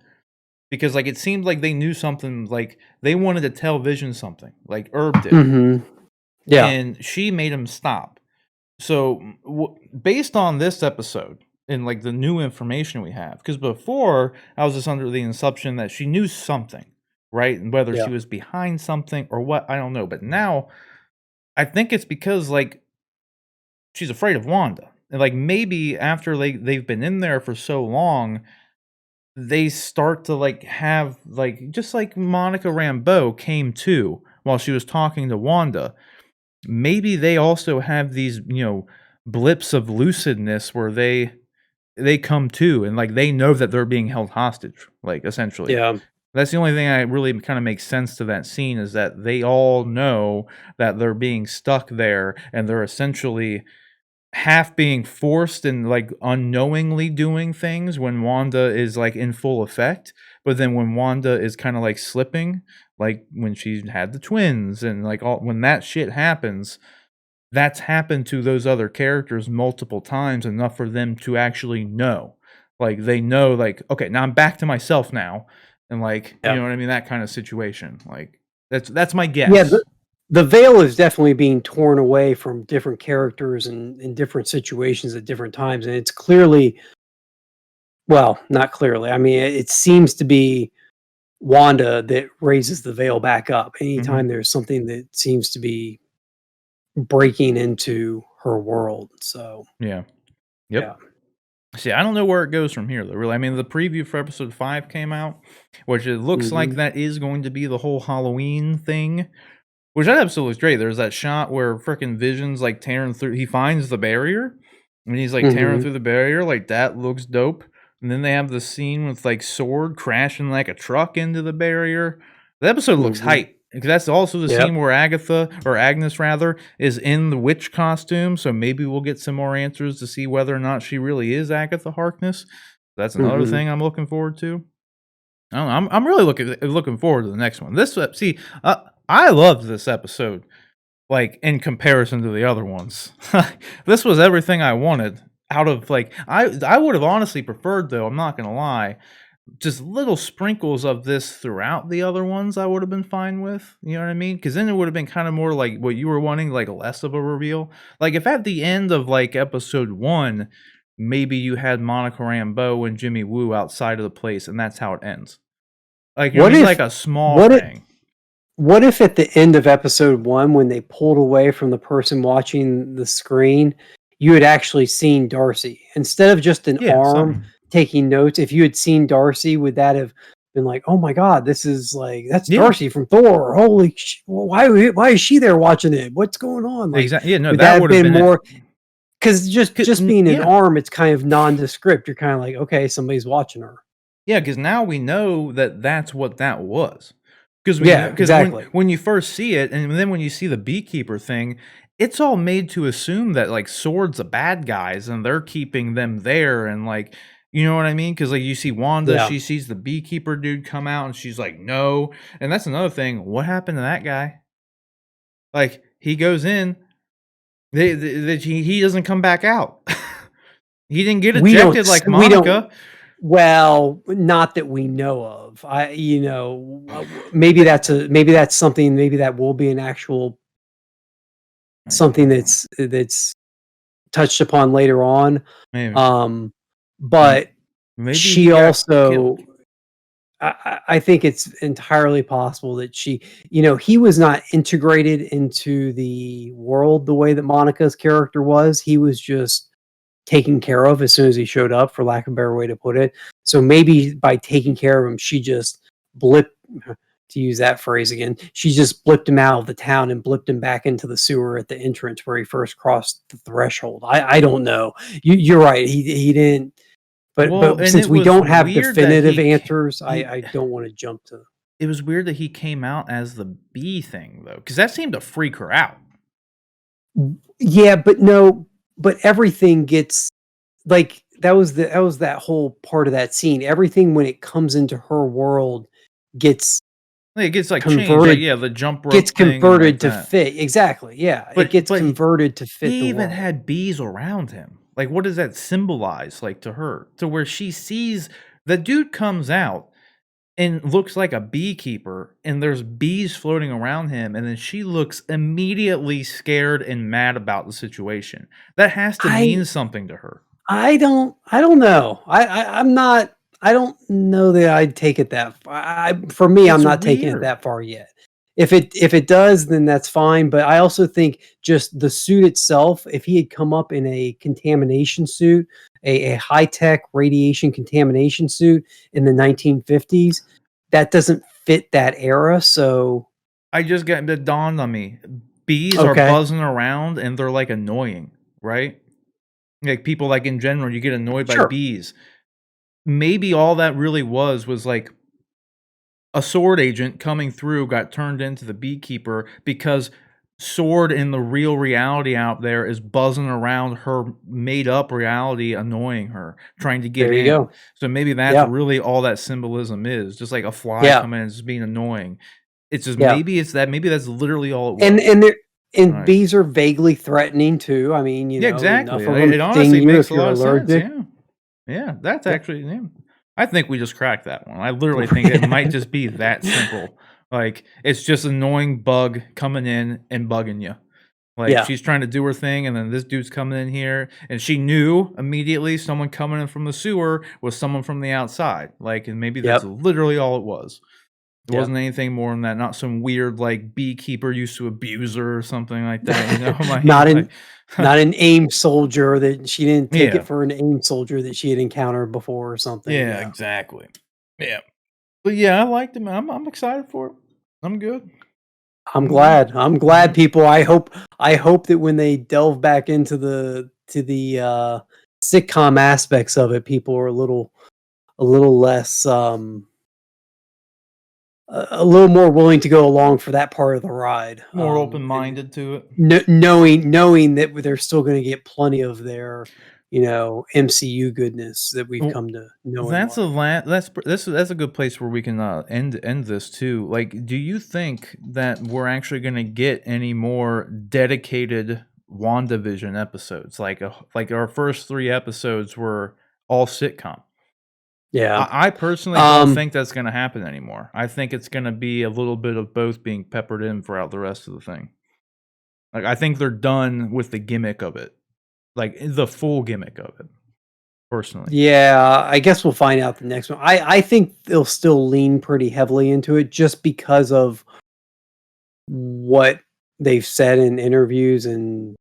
Because like it seemed like they knew something, like they wanted to tell Vision something, like Herb did, Mhm. Yeah. and she made him stop. So based on this episode and like the new information we have, because before I was just under the assumption that she knew something, right? And whether Yeah. she was behind something or what, I don't know. But now I think it's because like she's afraid of Wanda. And like maybe after they've been in there for so long, they start to like have like just like Monica Rambeau came to while she was talking to Wanda. Maybe they also have these, blips of lucidness where they come to and like they know that they're being held hostage, like essentially. Yeah. That's the only thing I really kind of makes sense to that scene is that they all know that they're being stuck there and they're essentially half being forced and like unknowingly doing things when Wanda is like in full effect. But then when Wanda is kind of like slipping, like when she had the twins and like all when that shit happens, that's happened to those other characters multiple times enough for them to actually know. Like they know like, okay, now I'm back to myself now. And like, you Yeah. know what I mean? That kind of situation. Like that's my Yeah. guess. The veil is definitely being torn away from different characters and in different situations at different times, and it's clearly, well, not clearly. I mean, it seems to be Wanda that raises the veil back up Mhm. anytime there's something that seems to be breaking into her world. So Yeah. yeah. Yep. See, I don't know where it goes from here, though. Really, I mean, the preview for episode 5 came out, which it looks like Hmm. that is going to be the whole Halloween thing, which that episode looks great. There's that shot where frickin' Vision's like tearing through. He finds the barrier, and he's like tearing Hmm. through the barrier. Like that looks dope. And then they have the scene with like Sword crashing like a truck into the barrier. The episode looks Hmm. hype. Because that's also the Yep. scene where Agatha, or Agnes rather, is in the witch costume. So maybe we'll get some more answers to see whether or not she really is Agatha Harkness. That's another Hmm. thing I'm looking forward to. I don't know, I'm really looking forward to the next one. This see, I loved this episode. Like in comparison to the other ones, this was everything I wanted. Out of like, I would have honestly preferred though. I'm not gonna lie, just little sprinkles of this throughout the other ones. I would have been fine with. You know what I mean? Because then it would have been kind of more like what you were wanting, like less of a reveal. Like if at the end of like episode 1, maybe you had Monica Rambeau and Jimmy Woo outside of the place, and that's how it ends. Like, you know what I What mean? if Like a small what if thing. what if at the end of episode 1, when they pulled away from the person watching the screen, you had actually seen Darcy? Instead of just an Yeah, arm something. taking notes, if you had seen Darcy, would that have been like, "Oh my god, this is like that's Yeah, Darcy from Thor. Holy why is she there watching it? What's going on?" Like, exactly. Yeah, no, would that that have would have been been it. more? Because just being an Yeah, arm, it's kind of nondescript. You're kind of like, "Okay, somebody's watching her." yeah, because now we know that that's what that was. Because we know Yeah, because exactly. when you first see it, and then when you see the beekeeper thing, it's all made to assume that like Sword's the bad guys and they're keeping them there, and like you know what I mean? Because like you see Wanda, Yeah. she sees the beekeeper dude come out, and she's like, no, and that's another thing. What happened to that guy? Like he goes in, he doesn't come back out. He didn't get We don't. ejected like We don't. Monica. Well, not that we know of. Maybe that's something. Maybe that will be an actual something that's touched upon later on. Maybe. But Maybe she he got also, killed. I think it's entirely possible that he was not integrated into the world the way that Monica's character was. He was just taken care of as soon as he showed up, for lack of a better way to put it. So maybe by taking care of him, she just blipped, to use that phrase again, she just blipped him out of the town and blipped him back into the sewer at the entrance where he first crossed the threshold. I don't know. You're right. He didn't. But since we don't have definitive answers, I don't want to jump to. It was weird that he came out as the bee thing, though, because that seemed to freak her out. Yeah, but no, but everything gets like that was that whole part of that scene. Everything when it comes into her world gets It gets like converted. Changed, like, yeah, the jump rope gets converted like to that. fit. Exactly. Yeah, it gets converted to fit. He the even world. had bees around him. Like, what does that symbolize? Like to her, to where she sees the dude comes out and looks like a beekeeper, and there's bees floating around him, and then she looks immediately scared and mad about the situation. That has to mean something to her. I don't know. I'm not. I don't know that I'd take it that far. For me, I'm not taking it that far yet. If it does, then that's fine. But I also think just the suit itself, if he had come up in a contamination suit, a high-tech radiation contamination suit in the 1950s, that doesn't fit that era. So I just got it dawned on me. Bees are buzzing around and they're like annoying, right? Like people, like in general, you get annoyed by bees. Maybe all that really was like a sword agent coming through got turned into the beekeeper because Sword in the real reality out there is buzzing around her made up reality, annoying her, trying to get in. Go. So maybe that's really all that symbolism is, just like a fly coming in and just being annoying. It's just maybe it's that, maybe that's literally all it was. And bees are vaguely threatening too. I mean, exactly. It honestly makes a lot of sense. Yeah, that's actually. Yeah. I think we just cracked that one. I literally think it might just be that simple. Like, it's just an annoying bug coming in and bugging you. Like, she's trying to do her thing, and then this dude's coming in here, and she knew immediately someone coming in from the sewer was someone from the outside. Like, and maybe that's literally all it was. It wasn't anything more than that. Not some weird, like, beekeeper used to abuse her or something like that. Like, not an AIM soldier that she didn't take it for an AIM soldier that she had encountered before or something. Yeah, exactly. Yeah. But yeah, I liked him. I'm excited for it. I'm good. I'm glad. I'm glad, people. I hope that when they delve back into the sitcom aspects of it, people are a little less a little more willing to go along for that part of the ride. More open-minded to it. Knowing that they're still going to get plenty of their MCU goodness that we've come to know. That's a good place where we can end this too. Like, do you think that we're actually going to get any more dedicated WandaVision episodes? Like our first 3 episodes were all sitcom. Yeah, I personally don't think that's going to happen anymore. I think it's going to be a little bit of both being peppered in throughout the rest of the thing. Like, I think they're done with the gimmick of it. Like, the full gimmick of it, personally. Yeah, I guess we'll find out the next one. I think they'll still lean pretty heavily into it just because of what they've said in interviews and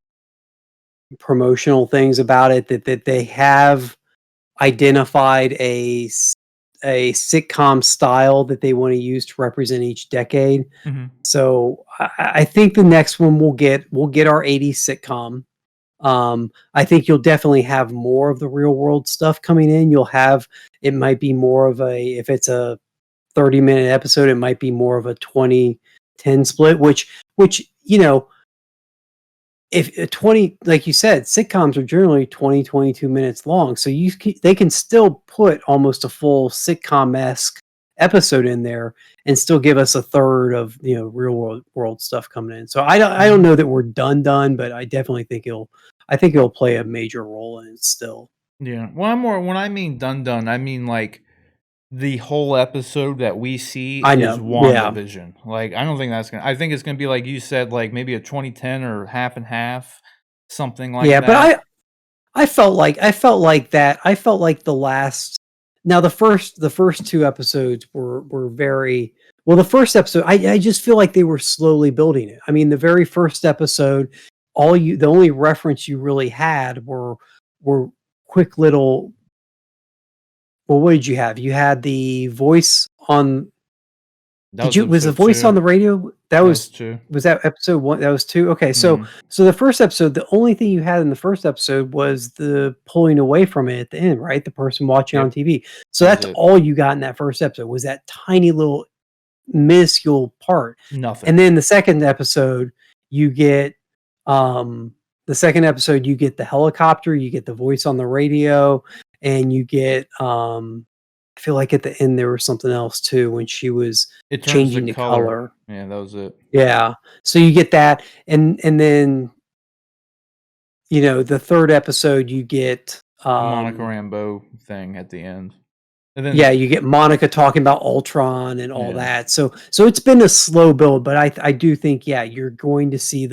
promotional things about it, that they have identified a sitcom style that they want to use to represent each decade. So I think the next one we'll get our 80s sitcom. I think you'll definitely have more of the real world stuff coming in. It might be more of if it's a 30-minute episode, it might be more of a 20-10 split, which if 20, like you said, sitcoms are generally 20-22 minutes long. So they can still put almost a full sitcom-esque episode in there and still give us a third of real world stuff coming in. So I don't know that we're done, but I definitely think it'll play a major role in it still. Yeah. Well, when I mean done, I mean like the whole episode that we see I is know. Yeah. WandaVision. Like, I don't think I think it's gonna be like you said, like maybe a 2010 or half and half, something like Yeah, that. but I felt like that. I felt like the first two episodes were very well. The first episode, I just feel like they were slowly building it. I mean, the very first episode, the only reference you really had were quick little. Well, what did you have? You had the voice on. That Was the episode voice 2. on the radio? That was 2. Was that episode 1? That was 2? Okay, so the first episode, the only thing you had in the first episode was the pulling away from it at the end, right? The person watching on TV. So that's all you got in that first episode, was that tiny little minuscule part. Nothing. And then the second episode, you get the helicopter, you get the voice on the radio, and you get I feel like at the end there was something else too when she was changing the color. Yeah, that was it. Yeah. So you get that, and then the third episode you get Monica Rambeau thing at the end. And then you get Monica talking about Ultron and all that. So it's been a slow build, but I do think you're going to see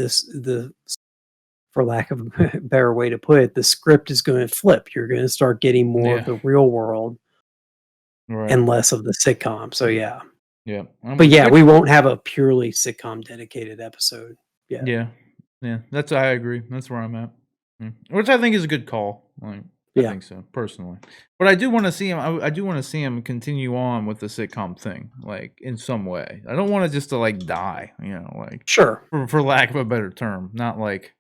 for lack of a better way to put it, the script is going to flip. You're going to start getting more of the real world. Right. And less of the sitcom. So yeah. But we won't have a purely sitcom dedicated episode. Yeah. I agree. That's where I'm at. Which I think is a good call. Like, I think so, personally. But I do want to see him. I do want to see him continue on with the sitcom thing, like in some way. I don't want it just to like die. Like sure, for lack of a better term, not like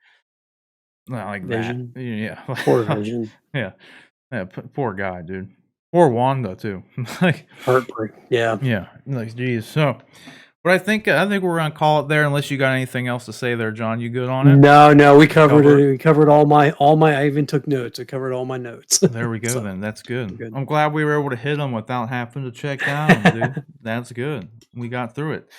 Vision. That. Yeah. Poor Vision. Yeah. Poor guy, dude. Poor Wanda too. Like heartbreak. Yeah. Yeah. Like geez. So, but I think we're gonna call it there. Unless you got anything else to say there, John. You good on it? No. We covered it. We covered all my. I even took notes. I covered all my notes. There we go. Then that's good. I'm glad we were able to hit them without having to check down, dude. That's good. We got through it.